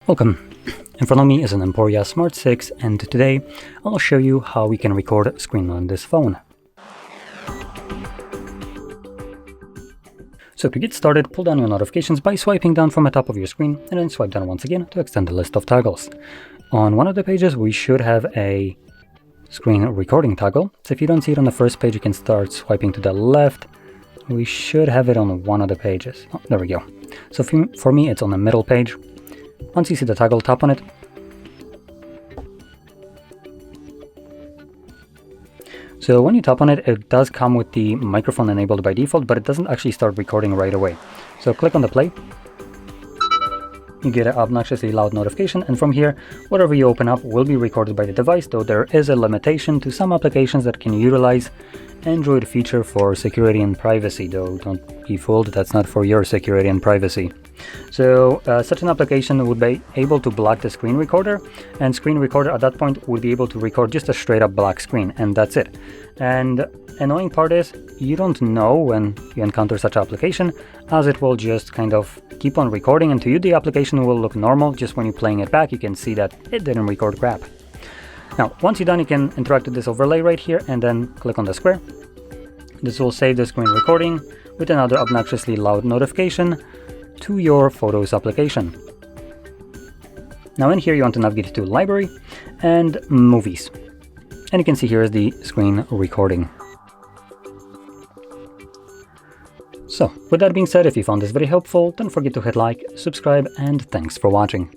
Welcome. In front of me is an EMPORIA Smart 6, and today I'll show you how we can record a screen on this phone. So to get started, pull down your notifications by swiping down from the top of your screen and then swipe down once again to extend the list of toggles. On one of the pages we should have a screen recording toggle, so if you don't see it on the first page you can start swiping to the left. We should have it on one of the pages. Oh, there we go. So for me it's on the middle page. Once you see the toggle, tap on it. So when you tap on it, it does come with the microphone enabled by default, but it doesn't actually start recording right away. So click on the play. You get an obnoxiously loud notification, and from here, whatever you open up will be recorded by the device, though there is a limitation to some applications that can utilize Android feature for security and privacy, though don't be fooled, that's not for your security and privacy. So such an application would be able to block the screen recorder, and screen recorder at that point would be able to record just a straight up black screen, and that's it. And annoying part is you don't know when you encounter such application, as it will just kind of keep on recording, and to you the application will look normal. Just when you're playing it back you can see that it didn't record crap. Now once you're done, you can interact with this overlay right here and then click on the square. This will save the screen recording with another obnoxiously loud notification to your Photos application. Now in here you want to navigate to Library and Movies, and you can see here is the screen recording. So with that being said, if you found this very helpful, don't forget to hit like, subscribe, and thanks for watching.